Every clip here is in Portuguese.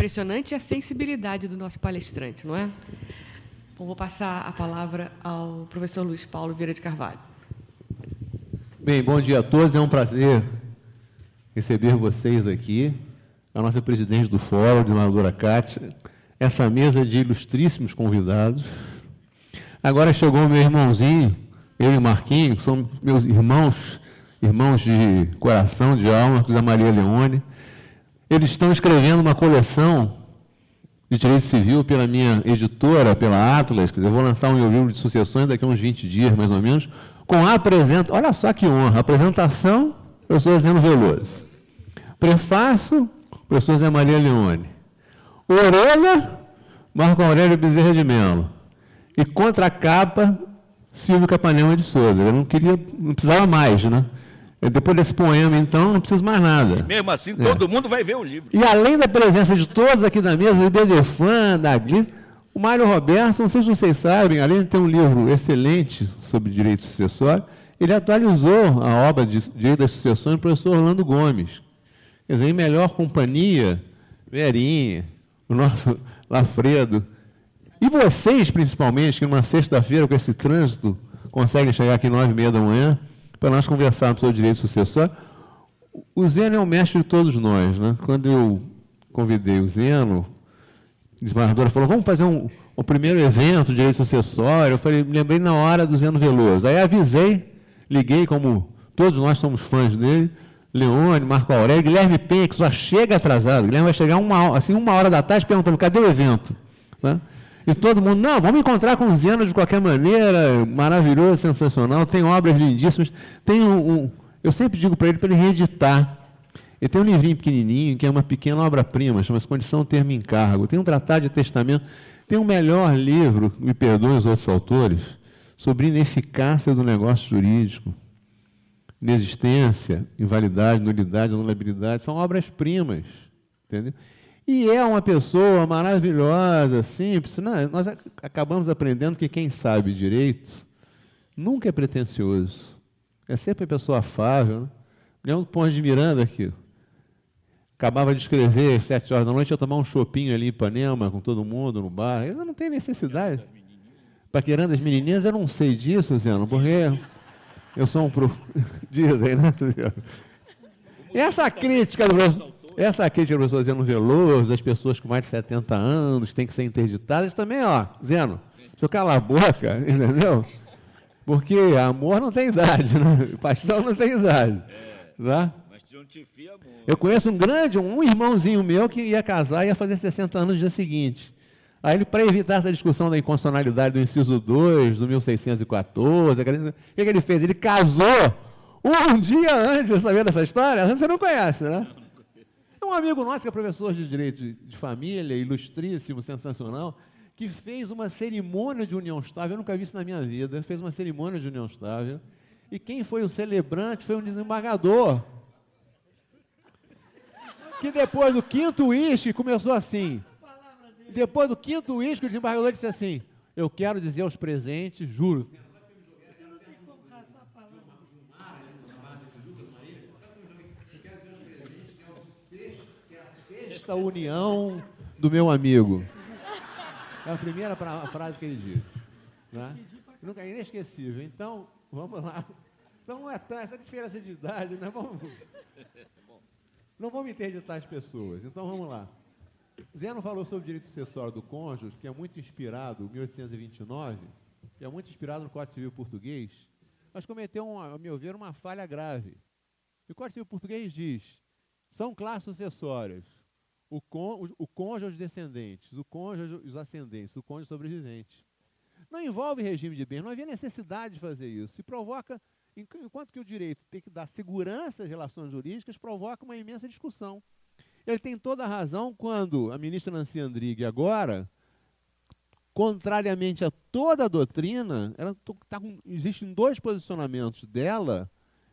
impressionante a sensibilidade do nosso palestrante, não é? Bom, vou passar a palavra ao professor Luiz Paulo Vieira de Carvalho. Bem, bom dia a todos. É um prazer receber vocês aqui, a nossa presidente do Fórum, desembargadora Cátia, essa mesa de ilustríssimos convidados. Agora chegou o meu irmãozinho, eu e o Marquinhos, que são meus irmãos de coração, de alma, da Maria Leone. Eles estão escrevendo uma coleção de direito civil pela minha editora, pela Atlas. Eu vou lançar um meu livro de sucessões daqui a uns 20 dias, mais ou menos, com a apresentação, olha só que honra, apresentação, professor Zeno Veloso. Prefácio, professor Zé Maria Leone. Orelha, Marco Aurélio Bezerra de Mello. E contracapa, Silvio Capanema de Souza. Eu não precisava mais, né? Depois desse poema, então, não preciso mais nada. Mesmo assim, todo mundo vai ver o livro. E além da presença de todos aqui na mesa, o Bedefan, da Glis, o Mário Roberto, não sei se vocês sabem, além de ter um livro excelente sobre direito sucessório, ele atualizou a obra de Direito das Sucessões do professor Orlando Gomes. Quer dizer, em melhor companhia, Verinha, o nosso Lafredo. E vocês, principalmente, que numa sexta-feira, com esse trânsito, conseguem chegar aqui 9h30 da manhã, para nós conversarmos sobre o direito sucessório. O Zeno é o mestre de todos nós, né? Quando eu convidei o Zeno, a desembargadora falou, vamos fazer um primeiro evento de direito sucessório. Eu falei, me lembrei na hora do Zeno Veloso. Aí avisei, liguei, como todos nós somos fãs dele, Leone, Marco Aurélio, Guilherme Penha, que só chega atrasado. Guilherme vai chegar uma hora da tarde perguntando, cadê o evento? Né? E todo mundo, não, vamos encontrar com o Zeno de qualquer maneira, maravilhoso, sensacional, tem obras lindíssimas. Tem eu sempre digo para ele reeditar. Ele tem um livrinho pequenininho, que é uma pequena obra-prima, chama-se Condição, Termo e Encargo. Tem um tratado de testamento. Tem um melhor livro, me perdoem os outros autores, sobre ineficácia do negócio jurídico. Inexistência, invalidade, nulidade, anulabilidade, são obras-primas, entendeu? E é uma pessoa maravilhosa, simples. Não, nós acabamos aprendendo que quem sabe direito nunca é pretensioso. É sempre a pessoa afável. Né? Leão do Ponte de Miranda aqui. Acabava de escrever, 7 horas da noite, ia tomar um chopinho ali em Ipanema, com todo mundo no bar. Eu não tenho necessidade. Paquerando as menininhas, eu não sei disso, Zeno, porque eu sou um Diz aí, né, Zeno? Essa crítica do professor Zeno Veloso, as pessoas com mais de 70 anos têm que ser interditadas, também, ó, Zeno, deixa eu calar a boca, entendeu? Porque amor não tem idade, né? Paixão não tem idade. Tá? Mas não te fia muito. Eu conheço um irmãozinho meu que ia casar e ia fazer 60 anos no dia seguinte. Aí ele, para evitar essa discussão da inconstitucionalidade do inciso 2, do 1614, o que ele fez? Ele casou um dia antes de saber dessa história. Você não conhece, né? É um amigo nosso que é professor de direito de família, ilustríssimo, sensacional, que fez uma cerimônia de união estável. Eu nunca vi isso na minha vida. Fez uma cerimônia de união estável. E quem foi o celebrante foi um desembargador. Que depois do 5º uísque começou assim. Depois do 5º uísque, o desembargador disse assim, eu quero dizer aos presentes, juro. Esta união do meu amigo. É a primeira frase que ele disse. Né? Nunca é inesquecível. Então, vamos lá. Então, não é essa diferença de idade, né? Não vamos interditar as pessoas. Então, vamos lá. Zeno falou sobre o direito sucessório do cônjuge, que é muito inspirado, 1829, que é muito inspirado no Código Civil Português, mas cometeu, a meu ver, uma falha grave. O Código Civil Português diz, são classes sucessórias, o cônjuge aos descendentes, o cônjuge os ascendentes, o cônjuge sobrevivente. Não envolve regime de bens, não havia necessidade de fazer isso. Se provoca, enquanto que o direito tem que dar segurança às relações jurídicas, provoca uma imensa discussão. Ele tem toda a razão quando a ministra Nancy Andrighi agora, contrariamente a toda a doutrina, existem 2 posicionamentos dela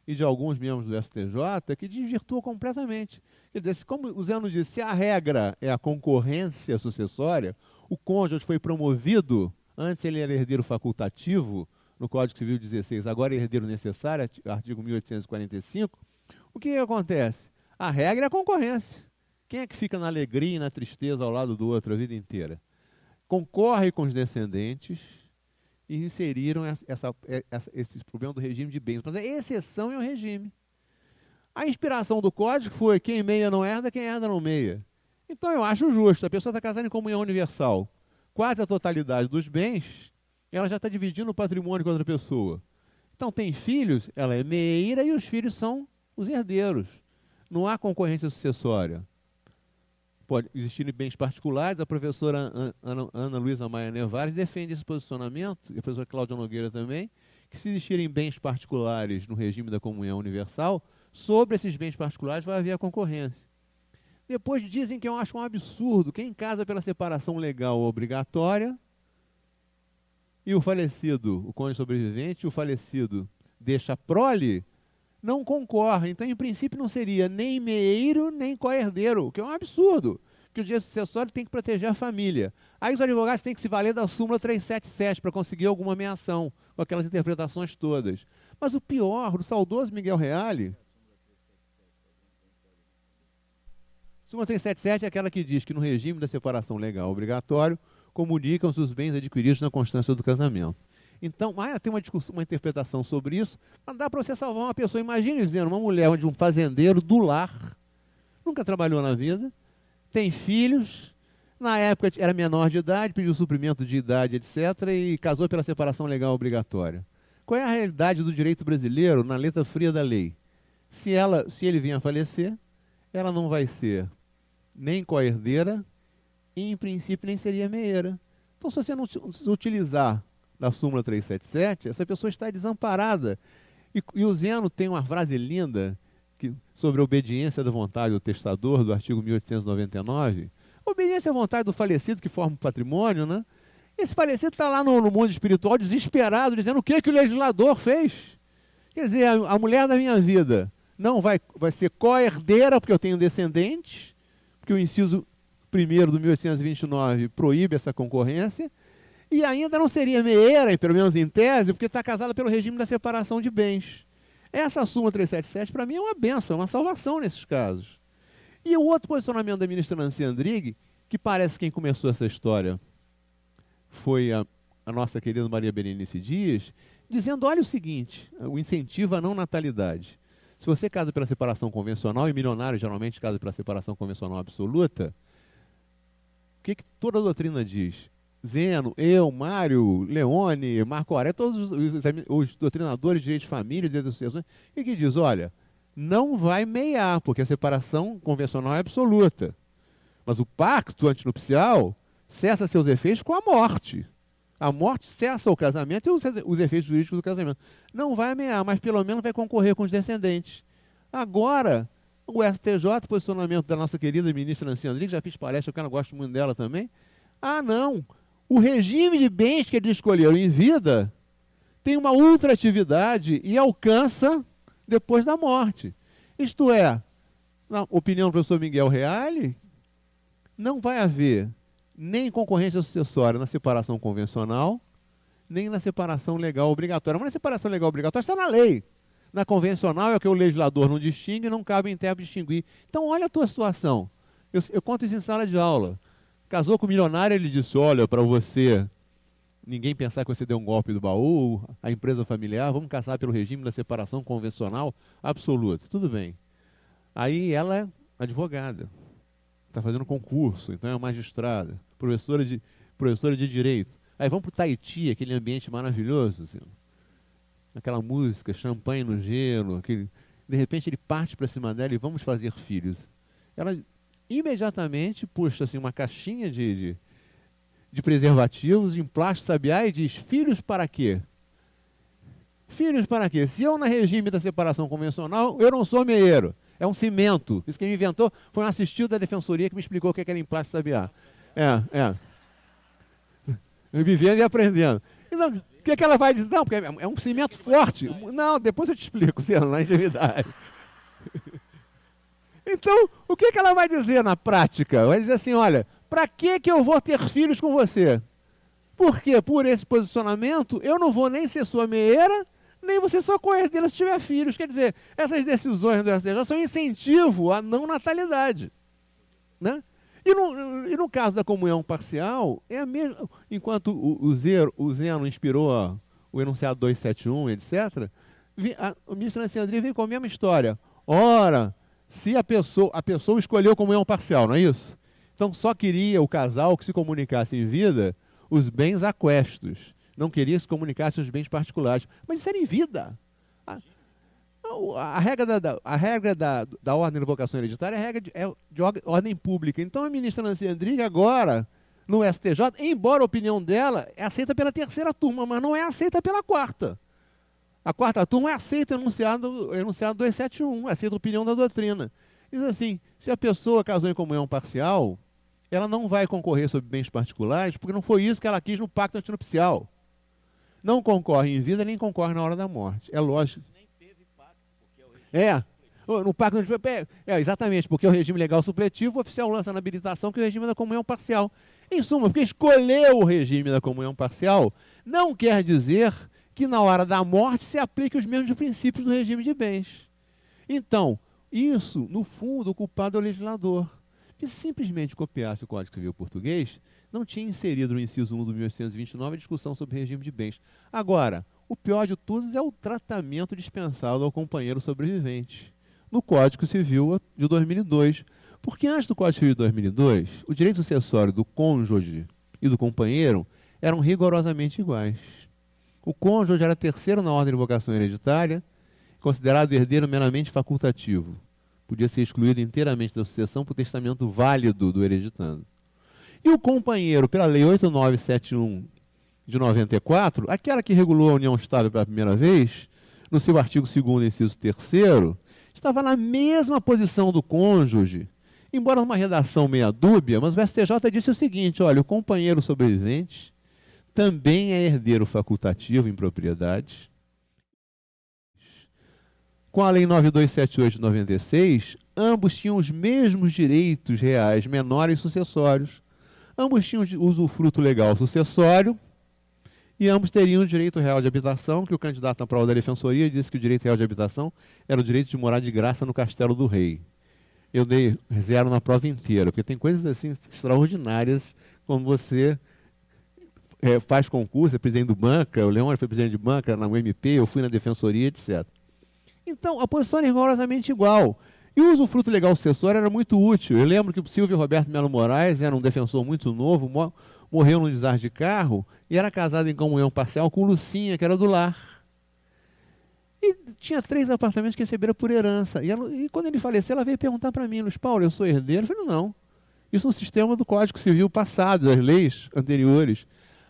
e de alguns membros do STJ que desvirtuam completamente. Quer dizer, como o Zeno disse, se a regra é a concorrência sucessória, o cônjuge foi promovido, antes ele era herdeiro facultativo, no Código Civil 16, agora é herdeiro necessário, artigo 1845, o que acontece? A regra é a concorrência. Quem é que fica na alegria e na tristeza ao lado do outro a vida inteira? Concorre com os descendentes e inseriram esse problema do regime de bens. Mas é exceção em um regime. A inspiração do código foi quem meia não herda, quem herda não meia. Então eu acho justo, a pessoa está casada em comunhão universal, quase a totalidade dos bens, ela já está dividindo o patrimônio com outra pessoa. Então tem filhos, ela é meieira e os filhos são os herdeiros. Não há concorrência sucessória. Pode existir bens particulares, a professora Ana Luísa Maia Nevares defende esse posicionamento, e a professora Cláudia Nogueira também, que se existirem bens particulares no regime da comunhão universal, sobre esses bens particulares vai haver a concorrência. Depois dizem que eu acho um absurdo, quem casa pela separação legal obrigatória, e o falecido, o cônjuge sobrevivente, o falecido deixa a prole, não concorre. Então, em princípio, não seria nem meieiro, nem co-herdeiro, o que é um absurdo, porque o direito sucessório tem que proteger a família. Aí os advogados têm que se valer da súmula 377 para conseguir alguma meação, com aquelas interpretações todas. Mas o pior, o saudoso Miguel Reale, súmula 377 é aquela que diz que no regime da separação legal obrigatório, comunicam-se os bens adquiridos na constância do casamento. Então, tem uma interpretação sobre isso, mas dá para você salvar uma pessoa. Imagine dizendo, uma mulher de um fazendeiro do lar, nunca trabalhou na vida, tem filhos, na época era menor de idade, pediu suprimento de idade, etc., e casou pela separação legal obrigatória. Qual é a realidade do direito brasileiro na letra fria da lei? Se ele vier a falecer, ela não vai ser nem co-herdeira, e, em princípio, nem seria meieira. Então, se você não utilizar da súmula 377, essa pessoa está desamparada. E o Zeno tem uma frase linda sobre a obediência da vontade do testador, do artigo 1899. Obediência à vontade do falecido, que forma o patrimônio, né? Esse falecido está lá no mundo espiritual, desesperado, dizendo o que o legislador fez. Quer dizer, a mulher da minha vida não vai ser co-herdeira, porque eu tenho descendentes, porque o inciso 1º do 1829 proíbe essa concorrência, e ainda não seria meieira, pelo menos em tese, porque está casada pelo regime da separação de bens. Essa súmula 377, para mim, é uma benção, uma salvação nesses casos. E o outro posicionamento da ministra Nancy Andrighi, que parece quem começou essa história foi a nossa querida Maria Berenice Dias, dizendo, olha o seguinte, o incentivo à não natalidade. Se você casa pela separação convencional, e milionário geralmente casa pela separação convencional absoluta, o que toda a doutrina diz? Zeno, eu, Mário, Leone, Marco Aurélio, todos os doutrinadores de direito de família, de direito de sucessões, o que diz? Olha, não vai meiar, porque a separação convencional é absoluta. Mas o pacto antinupcial cessa seus efeitos com a morte. A morte cessa o casamento e os efeitos jurídicos do casamento. Não vai meiar, mas pelo menos vai concorrer com os descendentes. Agora, o STJ, posicionamento da nossa querida ministra Nancy Andrighi, já fiz palestra, eu gosto muito dela também. Ah, não! O regime de bens que eles escolheram em vida tem uma ultratividade e alcança depois da morte. Isto é, na opinião do professor Miguel Reale, não vai haver nem concorrência sucessória na separação convencional, nem na separação legal obrigatória. Mas na separação legal obrigatória está na lei. Na convencional é o que o legislador não distingue e não cabe ao intérprete distinguir. Então, olha a tua situação. Eu conto isso em sala de aula. Casou com um milionário, ele disse, olha, para você, ninguém pensar que você deu um golpe do baú, a empresa familiar, vamos casar pelo regime da separação convencional absoluta. Tudo bem. Aí ela é advogada, está fazendo concurso, então é magistrada, professora de direito. Aí vamos para o Tahiti, aquele ambiente maravilhoso, assim, aquela música, champanhe no gelo, de repente ele parte para cima dela e vamos fazer filhos. Ela imediatamente puxa assim, uma caixinha de preservativos em plástico sabiá e diz, filhos para quê? Filhos para quê? Se eu, na regime da separação convencional, eu não sou meieiro. É um cimento. Isso que ele inventou foi um assistido da defensoria que me explicou o que era em plástico sabiá. Vivendo e aprendendo. Então, o que ela vai dizer? Não, porque é um cimento forte. Não, depois eu te explico, na intimidade. Então, o que ela vai dizer na prática? Vai dizer assim, olha, para que eu vou ter filhos com você? Porque por esse posicionamento, eu não vou nem ser sua meieira, nem você só co-herdeira se tiver filhos. Quer dizer, essas decisões do STJ são incentivo à não natalidade. né? E no caso da comunhão parcial, é a mesma. Enquanto o Zeno inspirou o enunciado 271, etc., o ministro Alexandria vem com a mesma história. Ora, se a pessoa escolheu comunhão parcial, não é isso? Então só queria o casal que se comunicasse em vida os bens aquestos. Não queria que se comunicasse os bens particulares. Mas isso era em vida. A regra da ordem da vocação hereditária é a regra de ordem pública. Então a ministra Nancy Andrighi agora, no STJ, embora a opinião dela é aceita pela terceira turma, mas não é aceita pela quarta. A quarta turma é aceita o enunciado 271, é aceita a opinião da doutrina. Diz assim, se a pessoa casou em comunhão parcial, ela não vai concorrer sobre bens particulares, porque não foi isso que ela quis no pacto antinupcial. Não concorre em vida, nem concorre na hora da morte. É lógico. No pacto exatamente, porque o regime legal supletivo, o oficial lança na habilitação que é o regime da comunhão parcial. Em suma, porque escolheu o regime da comunhão parcial, não quer dizer que na hora da morte se aplique os mesmos princípios do regime de bens. Então, isso, no fundo, o culpado é o legislador. Que simplesmente copiasse o Código Civil português, não tinha inserido no inciso 1 do 1829 a discussão sobre regime de bens. Agora, o pior de todos é o tratamento dispensado ao companheiro sobrevivente, no Código Civil de 2002. Porque antes do Código Civil de 2002, o direito sucessório do cônjuge e do companheiro eram rigorosamente iguais. O cônjuge era terceiro na ordem de vocação hereditária, considerado herdeiro meramente facultativo. Podia ser excluído inteiramente da sucessão por testamento válido do hereditando. E o companheiro, pela Lei 8971 de 94, aquela que regulou a união estável pela primeira vez, no seu artigo 2º, inciso 3º, estava na mesma posição do cônjuge, embora numa redação meia dúbia, mas o STJ disse o seguinte, olha, o companheiro sobrevivente também é herdeiro facultativo em propriedades. Com a Lei 9278 de 96, ambos tinham os mesmos direitos reais menores e sucessórios. Ambos tinham usufruto legal sucessório e ambos teriam o direito real de habitação, que o candidato à prova da defensoria disse que o direito real de habitação era o direito de morar de graça no castelo do rei. Eu dei zero na prova inteira, porque tem coisas assim extraordinárias, como você faz concurso, é presidente do banca, o Leão foi presidente de banca na UMP, eu fui na defensoria, etc. Então, a posição era rigorosamente igual. E o usufruto legal sucessório era muito útil. Eu lembro que o Silvio Roberto Melo Moraes era um defensor muito novo, morreu num desastre de carro e era casado em comunhão parcial com Lucinha, que era do lar. E tinha 3 apartamentos que receberam por herança. E quando ele faleceu, ela veio perguntar para mim, Luiz Paulo, eu sou herdeiro? Eu falei, não. Isso no sistema do Código Civil passado, das leis anteriores.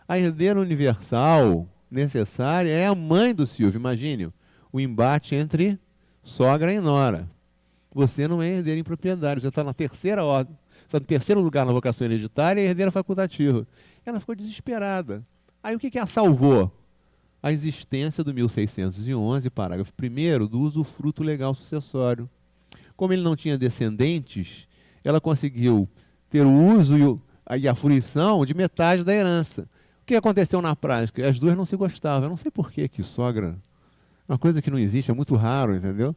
A herdeira universal necessária é a mãe do Silvio, imagine o embate entre sogra e nora. Você não é herdeiro em propriedade, você está na terceira ordem, está no terceiro lugar na vocação hereditária e herdeira facultativa. Ela ficou desesperada. Aí o que a salvou? A existência do 1611, parágrafo 1º, do usufruto legal sucessório. Como ele não tinha descendentes, ela conseguiu ter o uso e a fruição de metade da herança. O que aconteceu na prática? As duas não se gostavam. Eu não sei por que sogra... Uma coisa que não existe, é muito raro, entendeu?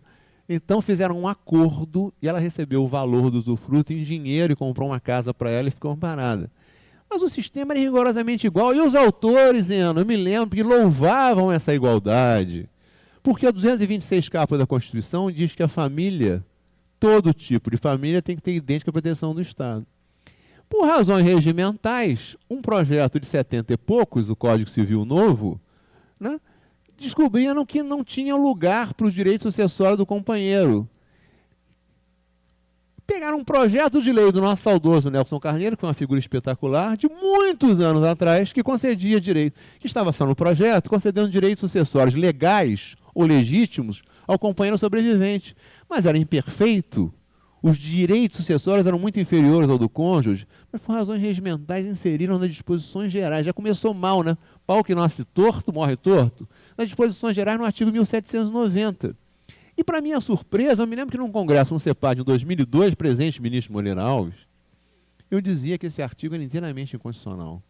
Então fizeram um acordo e ela recebeu o valor do usufruto em dinheiro e comprou uma casa para ela e ficou amparada. Mas o sistema era rigorosamente igual. E os autores, eu me lembro, que louvavam essa igualdade. Porque a 226 capa da Constituição diz que a família, todo tipo de família, tem que ter idêntica proteção do Estado. Por razões regimentais, um projeto de 70 e poucos, o Código Civil Novo, né, descobriram que não tinha lugar para o direito sucessório do companheiro. Pegaram um projeto de lei do nosso saudoso Nelson Carneiro, que foi uma figura espetacular, de muitos anos atrás, que concedia direito, que estava só no projeto, concedendo direitos sucessórios legais ou legítimos ao companheiro sobrevivente. Mas era imperfeito. Os direitos sucessórios eram muito inferiores ao do cônjuge, mas por razões regimentais inseriram nas disposições gerais. Já começou mal, né? Pau que nasce torto, morre torto. Nas disposições gerais, no artigo 1790. E, para minha surpresa, eu me lembro que num congresso no CEPAD, em 2002, presente ministro Moreira Alves, eu dizia que esse artigo era inteiramente inconstitucional.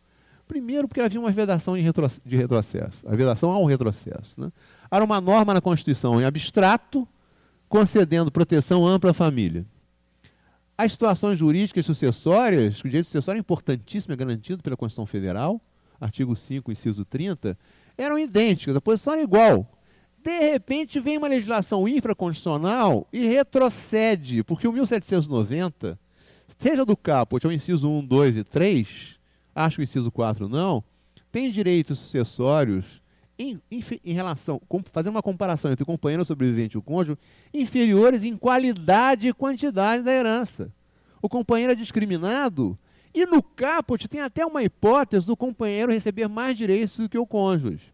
Primeiro, porque havia uma vedação de retrocesso. A vedação há um retrocesso, né? Era uma norma na Constituição em abstrato, concedendo proteção ampla à família. As situações jurídicas sucessórias, o direito sucessório é importantíssimo, é garantido pela Constituição Federal, artigo 5, inciso 30, eram idênticas, a posição era igual. De repente vem uma legislação infraconstitucional e retrocede, porque o 1790, seja do caput, ou inciso 1, 2 e 3, acho que o inciso 4 não, tem direitos sucessórios em relação, fazendo uma comparação entre o companheiro sobrevivente e o cônjuge, inferiores em qualidade e quantidade da herança. O companheiro é discriminado e no caput tem até uma hipótese do companheiro receber mais direitos do que o cônjuge.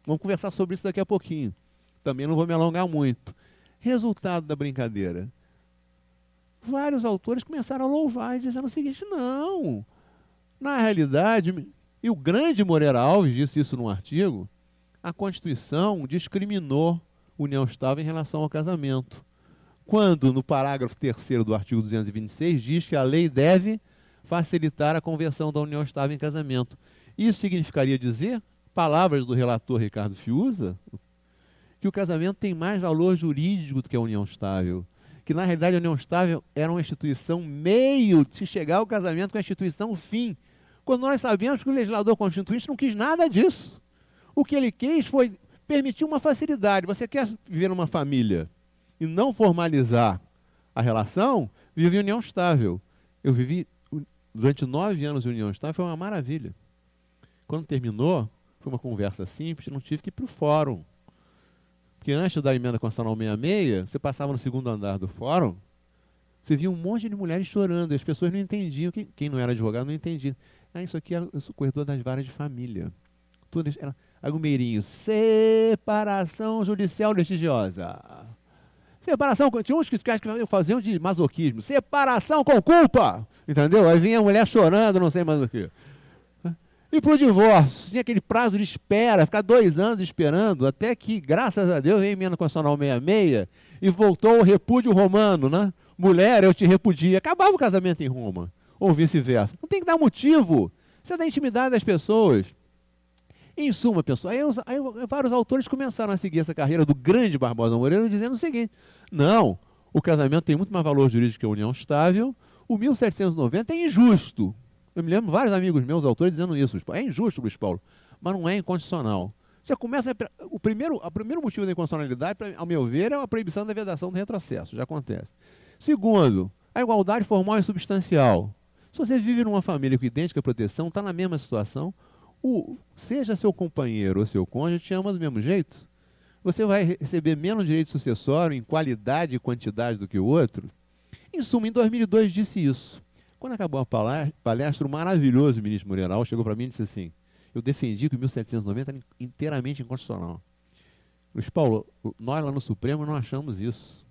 Vamos conversar sobre isso daqui a pouquinho. Também não vou me alongar muito. Resultado da brincadeira. Vários autores começaram a louvar e dizendo o seguinte, não, na realidade, e o grande Moreira Alves disse isso num artigo, a Constituição discriminou união estável em relação ao casamento. Quando, no parágrafo 3º do artigo 226, diz que a lei deve facilitar a conversão da união estável em casamento. Isso significaria dizer, palavras do relator Ricardo Fiuza, que o casamento tem mais valor jurídico do que a união estável. Que, na realidade, a união estável era uma instituição meio de chegar ao casamento com a instituição fim. Quando nós sabemos que o legislador constituinte não quis nada disso. O que ele quis foi permitir uma facilidade. Você quer viver numa família e não formalizar a relação, vive em união estável. Eu vivi durante 9 anos em união estável, foi uma maravilha. Quando terminou, foi uma conversa simples, não tive que ir para o fórum. Porque antes da emenda constitucional 66, você passava no segundo andar do fórum, você via um monte de mulheres chorando, e as pessoas não entendiam, quem não era advogado não entendia. Isso aqui é o corredor das varas de família. Tudo era agumeirinho, separação judicial litigiosa. Separação, tinha uns que faziam de masoquismo, separação com culpa, entendeu? Aí vinha a mulher chorando, não sei mais o que. E para o divórcio, tinha aquele prazo de espera, ficar 2 anos esperando, até que, graças a Deus, veio a emenda constitucional 66 e voltou o repúdio romano, né? Mulher, eu te repudio. Acabava o casamento em Roma, ou vice-versa. Não tem que dar motivo. Isso é da intimidade das pessoas. Em suma, pessoal, aí vários autores começaram a seguir essa carreira do grande Barbosa Moreira, dizendo o seguinte, não, o casamento tem muito mais valor jurídico que a união estável, o 1790 é injusto. Eu me lembro de vários amigos meus, autores, dizendo isso. É injusto, Luiz Paulo, mas não é inconstitucional. Você começa o primeiro motivo da inconstitucionalidade, ao meu ver, é a proibição da vedação do retrocesso. Já acontece. Segundo, a igualdade formal e substancial. Se você vive numa família com idêntica proteção, está na mesma situação, seja seu companheiro ou seu cônjuge, te ama do mesmo jeito. Você vai receber menos direito sucessório em qualidade e quantidade do que o outro. Em suma, em 2002 disse isso. Quando acabou a palestra, o maravilhoso ministro Moreira Alves chegou para mim e disse assim, eu defendi que o 1790 era inteiramente inconstitucional. Luiz Paulo, nós lá no Supremo não achamos isso.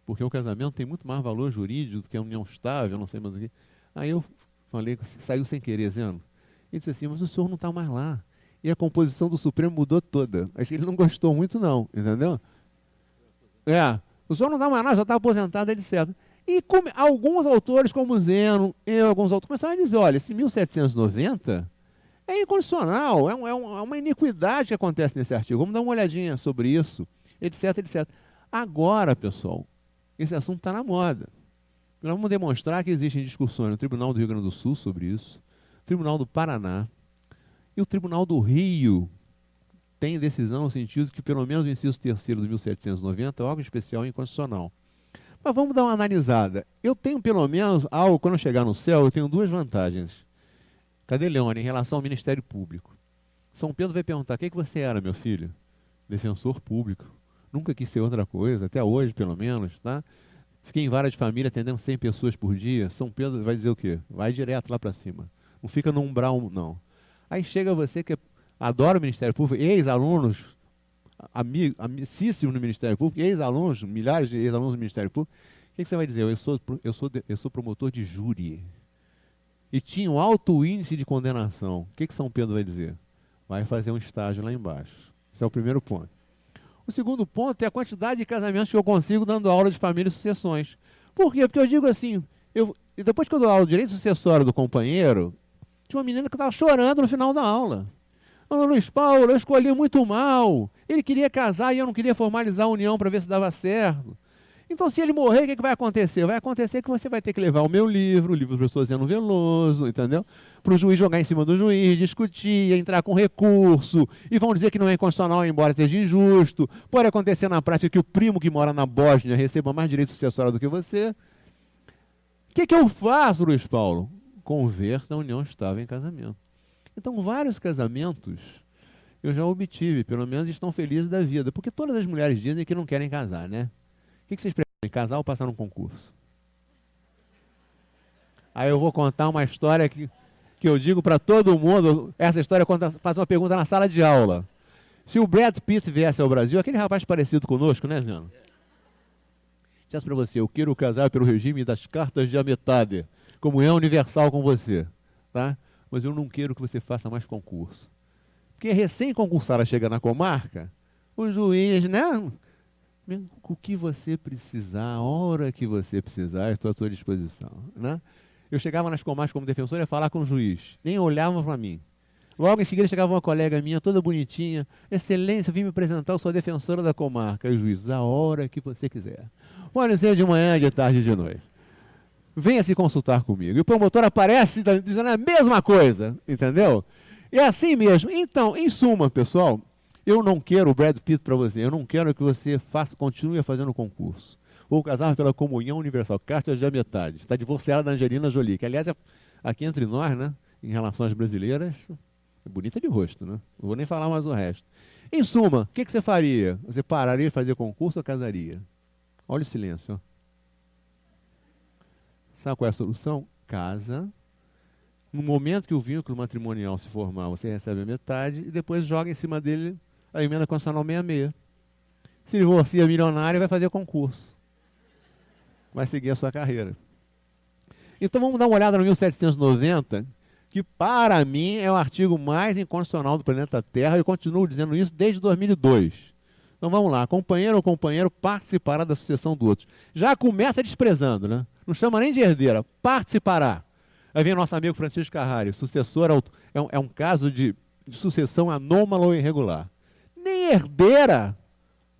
Porque o casamento tem muito mais valor jurídico do que a união estável, não sei mais o que. Aí eu falei, saiu sem querer, Zeno. Ele disse assim, mas o senhor não está mais lá. E a composição do Supremo mudou toda. Acho que ele não gostou muito não, entendeu? O senhor não está mais lá, já está aposentado, etc. E alguns autores, como Zeno, alguns autores começaram a dizer, olha, esse 1790 é inconstitucional, é uma iniquidade que acontece nesse artigo. Vamos dar uma olhadinha sobre isso, etc, etc. Agora, pessoal, esse assunto está na moda. Nós vamos demonstrar que existem discussões no Tribunal do Rio Grande do Sul sobre isso, Tribunal do Paraná e o Tribunal do Rio tem decisão no sentido que pelo menos o inciso 3º do 1790 é algo especial e inconstitucional. Mas vamos dar uma analisada. Eu tenho pelo menos algo, quando eu chegar no céu, eu tenho 2 vantagens. Cadê Leone? Em relação ao Ministério Público. São Pedro vai perguntar, o que você era, meu filho? Defensor público. Nunca quis ser outra coisa, até hoje pelo menos, tá? Fiquei em vara de família atendendo 100 pessoas por dia. São Pedro vai dizer o quê? Vai direto lá para cima. Não fica no umbral, não. Aí chega você que adora o Ministério Público, ex-alunos, amicíssimos no Ministério Público, ex-alunos, milhares de ex-alunos do Ministério Público. O que você vai dizer? Eu sou promotor de júri. E tinha um alto índice de condenação. O que São Pedro vai dizer? Vai fazer um estágio lá embaixo. Esse é o primeiro ponto. O segundo ponto é a quantidade de casamentos que eu consigo dando aula de família e sucessões. Por quê? Porque eu digo assim, depois que eu dou aula de direito sucessório do companheiro, tinha uma menina que estava chorando no final da aula. Ana Luiz Paulo, eu escolhi muito mal. Ele queria casar e eu não queria formalizar a união para ver se dava certo. Então, se ele morrer, o que vai acontecer? Vai acontecer que você vai ter que levar o meu livro, o livro do professor Zeno Veloso, entendeu? Para o juiz jogar em cima do juiz, discutir, entrar com recurso, e vão dizer que não é inconstitucional, embora seja injusto. Pode acontecer na prática que o primo que mora na Bósnia receba mais direito sucessório do que você. O que eu faço, Luiz Paulo? Converta a união estável em casamento. Então, vários casamentos eu já obtive, pelo menos estão felizes da vida, porque todas as mulheres dizem que não querem casar, né? O que vocês preferem, casar ou passar num concurso? Aí eu vou contar uma história que eu digo para todo mundo. Essa história faz uma pergunta na sala de aula. Se o Brad Pitt viesse ao Brasil, aquele rapaz parecido conosco, né, Zeno? Disse para você, eu quero casar pelo regime das cartas de a metade, comunhão universal com você, tá? Mas eu não quero que você faça mais concurso. Porque recém-concursada chega na comarca, o juiz, né? O que você precisar, a hora que você precisar, estou à sua disposição, né? Eu chegava nas comarcas como defensor e ia falar com o juiz, nem olhava para mim. Logo em seguida chegava uma colega minha, toda bonitinha, excelência, vim me apresentar, eu sou a defensora da comarca. E o juiz, a hora que você quiser. Pode ser de manhã, de tarde, de noite. Venha se consultar comigo. E o promotor aparece dizendo a mesma coisa, entendeu? E é assim mesmo. Então, em suma, pessoal, eu não quero o Brad Pitt para você. Eu não quero que você continue fazendo concurso. Ou casar pela comunhão universal. Cartas de a metade. Está divorciada da Angelina Jolie. Que, aliás, aqui entre nós, né, em relações brasileiras, é bonita de rosto, né? Não vou nem falar mais o resto. Em suma, o que você faria? Você pararia de fazer concurso ou casaria? Olha o silêncio. Sabe qual é a solução? Casa. No momento que o vínculo matrimonial se formar, você recebe a metade e depois joga em cima dele a emenda constitucional 66. Se divorcia milionário, vai fazer concurso. Vai seguir a sua carreira. Então vamos dar uma olhada no 1790, que para mim é o artigo mais inconstitucional do planeta Terra, e eu continuo dizendo isso desde 2002. Então vamos lá, companheiro ou companheiro participará da sucessão do outro. Já começa desprezando, né? Não chama nem de herdeira, participará. Aí vem nosso amigo Francisco Carrari, sucessor é um caso de sucessão anômala ou irregular. Nem herdeira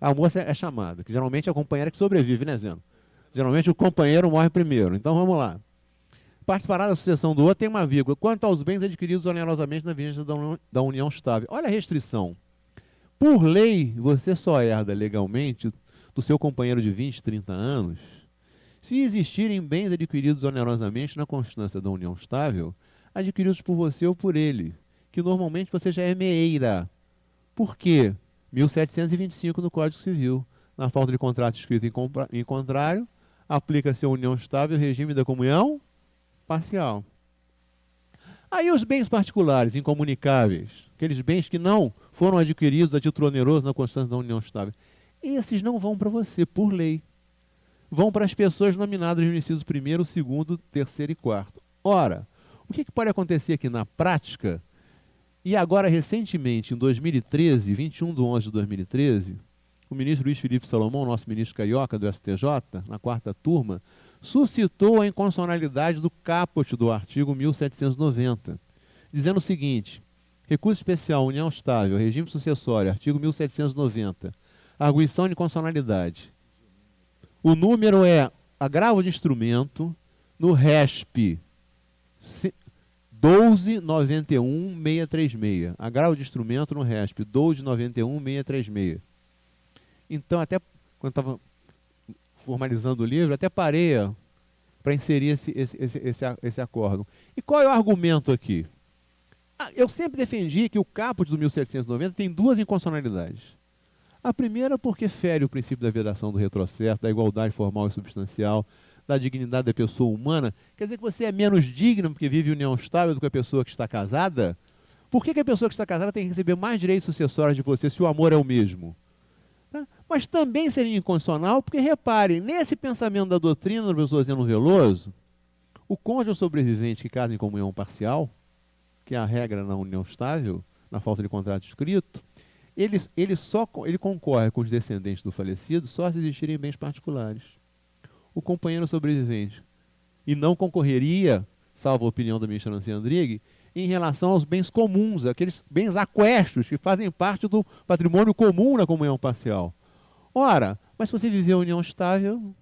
a moça é chamada, que geralmente é a companheira que sobrevive, né, Zeno? Geralmente o companheiro morre primeiro. Então vamos lá. Participará da sucessão do outro tem uma vírgula. Quanto aos bens adquiridos onerosamente na vigência da união estável. Olha a restrição. Por lei, você só herda legalmente do seu companheiro de 20, 30 anos se existirem bens adquiridos onerosamente na constância da união estável, adquiridos por você ou por ele, que normalmente você já é meeira. Por quê? 1725 no Código Civil. Na falta de contrato escrito em contrário, aplica-se a união estável e regime da comunhão parcial. Aí os bens particulares, incomunicáveis, aqueles bens que não foram adquiridos a título oneroso na constância da união estável, esses não vão para você, por lei. Vão para as pessoas nominadas no inciso 1º, 2º, 3º e 4º. Ora, o que pode acontecer aqui na prática? E agora, recentemente, em 2013, 21 de 11 de 2013, o ministro Luiz Felipe Salomão, nosso ministro carioca do STJ, na 4ª turma, suscitou a inconstitucionalidade do caput do artigo 1790, dizendo o seguinte: recurso especial, união estável, regime sucessório, artigo 1790, arguição de inconstitucionalidade. O número é agravo de instrumento no RESP 1291.636. Agravo de instrumento no RESP 1291.636. Então, até quando estava formalizando o livro, até parei para inserir esse acórdão. E qual é o argumento aqui? Eu sempre defendi que o caput do 1790 tem duas inconstitucionalidades. A primeira porque fere o princípio da vedação do retrocesso, da igualdade formal e substancial, da dignidade da pessoa humana. Quer dizer que você é menos digno porque vive união estável do que a pessoa que está casada? Por que a pessoa que está casada tem que receber mais direitos sucessórios de você se o amor é o mesmo? Mas também seria inconstitucional porque, reparem, nesse pensamento da doutrina do professor Zeno Veloso, o cônjuge sobrevivente que casa em comunhão parcial, que é a regra na união estável, na falta de contrato escrito, ele concorre com os descendentes do falecido só se existirem bens particulares. O companheiro sobrevivente e não concorreria, salvo a opinião da ministra Nancy Andrighi, em relação aos bens comuns, aqueles bens aquestos que fazem parte do patrimônio comum na comunhão parcial. Ora, Mas se você viver a união estável,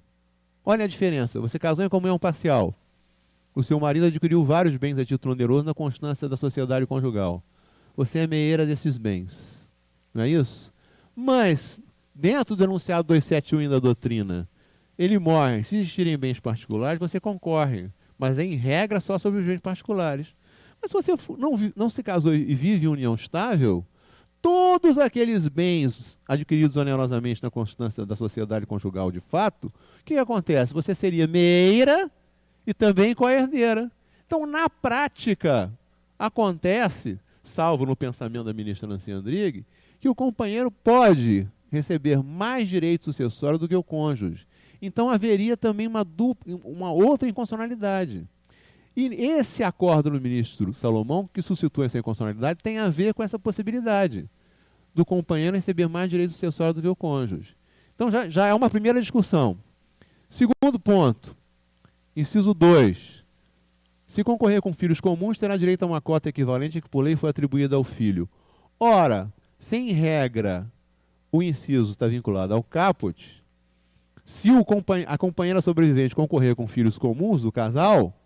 olha a diferença. Você casou em comunhão parcial. O seu marido adquiriu vários bens a título oneroso na constância da sociedade conjugal. Você é meieira desses bens. Não é isso? Mas, dentro do enunciado 271 da doutrina, ele morre. Se existirem bens particulares, você concorre. Mas, em regra, só sobre os bens particulares. Mas se você não se casou e vive em união estável, todos aqueles bens adquiridos onerosamente na constância da sociedade conjugal de fato, o que acontece? Você seria meieira e também co-herdeira. Então, na prática, acontece, salvo no pensamento da ministra Nancy Andrighi, que o companheiro pode receber mais direitos sucessórios do que o cônjuge. Então, haveria também uma outra inconstitucionalidade. E esse acordo do ministro Salomão, que suscitou essa inconstitucionalidade, tem a ver com essa possibilidade do companheiro receber mais direitos sucessórios do que o cônjuge. Então, já é uma primeira discussão. Segundo ponto, inciso 2. Se concorrer com filhos comuns, terá direito a uma cota equivalente que por lei foi atribuída ao filho. Ora, se em regra o inciso está vinculado ao caput, se a companheira sobrevivente concorrer com filhos comuns do casal,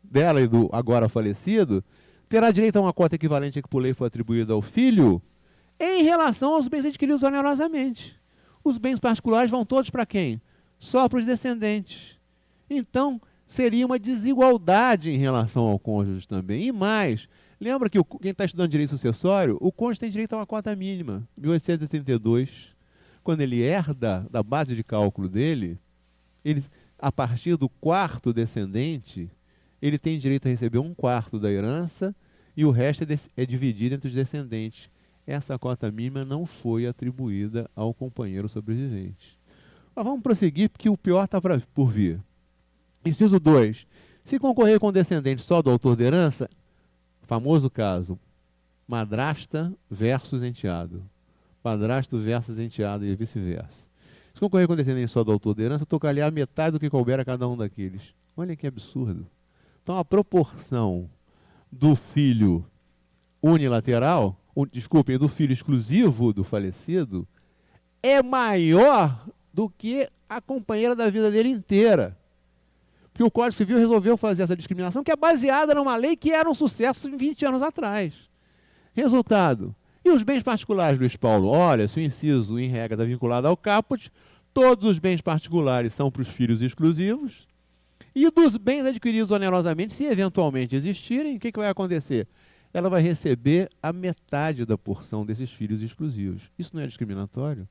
dela e do agora falecido, terá direito a uma cota equivalente que por lei foi atribuída ao filho em relação aos bens adquiridos onerosamente. Os bens particulares vão todos para quem? Só para os descendentes. Então, seria uma desigualdade em relação ao cônjuge também. E mais, lembra que quem está estudando direito sucessório, o cônjuge tem direito a uma cota mínima. 1882, quando ele herda da base de cálculo dele, a partir do quarto descendente, ele tem direito a receber 1/4 da herança e o resto é dividido entre os descendentes. Essa cota mínima não foi atribuída ao companheiro sobrevivente. Mas vamos prosseguir, porque o pior está por vir. Inciso 2. Se concorrer com descendente só do autor da herança, famoso caso, madrasta versus enteado. Padrasto versus enteado e vice-versa. Se concorrer com descendente só do autor da herança, tocar-lhe a metade do que couber a cada um daqueles. Olha que absurdo. Então a proporção do filho unilateral, do filho exclusivo do falecido, é maior do que a companheira da vida dele inteira. Porque o Código Civil resolveu fazer essa discriminação, que é baseada numa lei que era um sucesso 20 anos atrás. Resultado. E os bens particulares, Luiz Paulo? Olha, se o inciso, em regra, está vinculado ao caput, todos os bens particulares são para os filhos exclusivos, e dos bens adquiridos onerosamente, se eventualmente existirem, o que vai acontecer? Ela vai receber a metade da porção desses filhos exclusivos. Isso não é discriminatório?